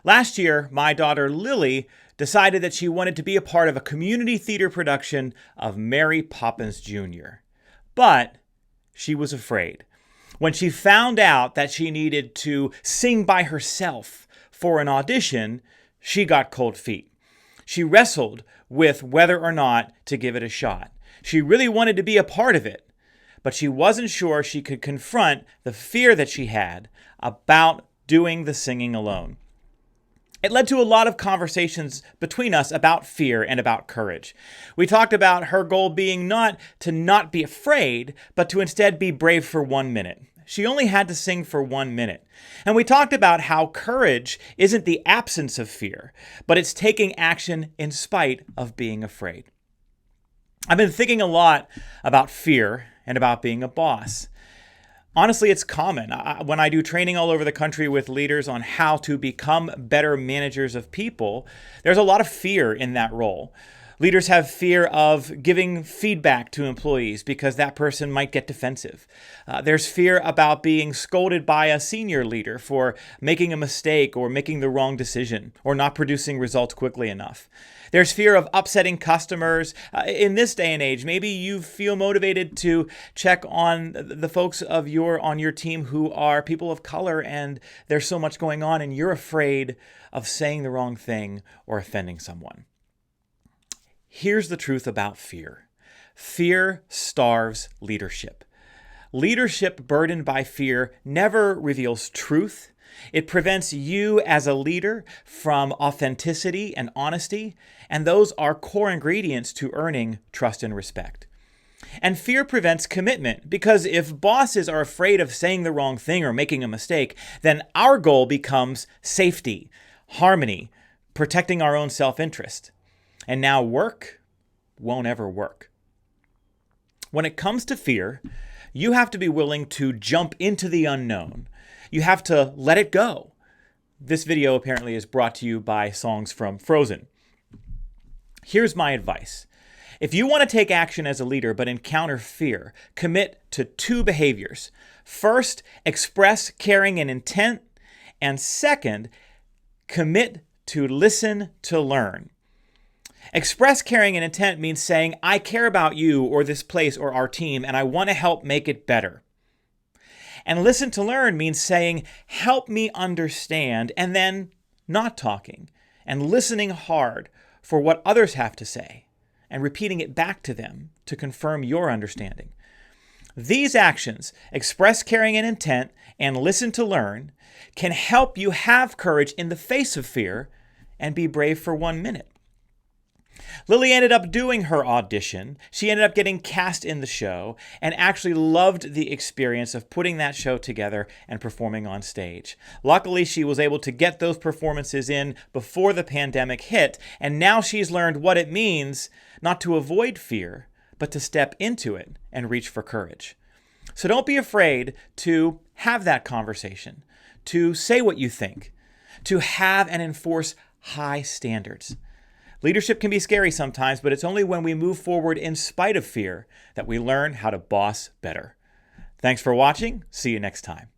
Last year, my daughter Lily decided that she wanted to be a part of a community theater production of Mary Poppins Jr. But she was afraid. When she found out that she needed to sing by herself for an audition, she got cold feet. She wrestled with whether or not to give it a shot. She really wanted to be a part of it, but she wasn't sure she could confront the fear that she had about doing the singing alone. It led to a lot of conversations between us about fear and about courage. We talked about her goal being not to not be afraid, but to instead be brave for 1 minute. She only had to sing for 1 minute. And we talked about how courage isn't the absence of fear, but it's taking action in spite of being afraid. I've been thinking a lot about fear and about being a boss. Honestly, it's common. When I do training all over the country with leaders on how to become better managers of people, there's a lot of fear in that role. Leaders have fear of giving feedback to employees because that person might get defensive. There's fear about being scolded by a senior leader for making a mistake or making the wrong decision or not producing results quickly enough. There's fear of upsetting customers. In this day and age, maybe you feel motivated to check on the folks on your team who are people of color and there's so much going on and you're afraid of saying the wrong thing or offending someone. Here's the truth about fear. Fear starves leadership. Leadership burdened by fear never reveals truth. It prevents you as a leader from authenticity and honesty, and those are core ingredients to earning trust and respect. And fear prevents commitment, because if bosses are afraid of saying the wrong thing or making a mistake, then our goal becomes safety, harmony, protecting our own self-interest. And now work won't ever work. When it comes to fear, you have to be willing to jump into the unknown. You have to let it go. This video apparently is brought to you by songs from Frozen. Here's my advice. If you want to take action as a leader but encounter fear, commit to 2 behaviors. First, express caring and intent. And second, commit to listen to learn. Express caring and intent means saying, I care about you or this place or our team, and I want to help make it better. And listen to learn means saying, help me understand, and then not talking and listening hard for what others have to say and repeating it back to them to confirm your understanding. These actions, express caring and intent and listen to learn, can help you have courage in the face of fear and be brave for 1 minute. Lily ended up doing her audition. She ended up getting cast in the show and actually loved the experience of putting that show together and performing on stage. Luckily, she was able to get those performances in before the pandemic hit, and now she's learned what it means not to avoid fear, but to step into it and reach for courage. So don't be afraid to have that conversation, to say what you think, to have and enforce high standards. Leadership can be scary sometimes, but it's only when we move forward in spite of fear that we learn how to boss better. Thanks for watching. See you next time.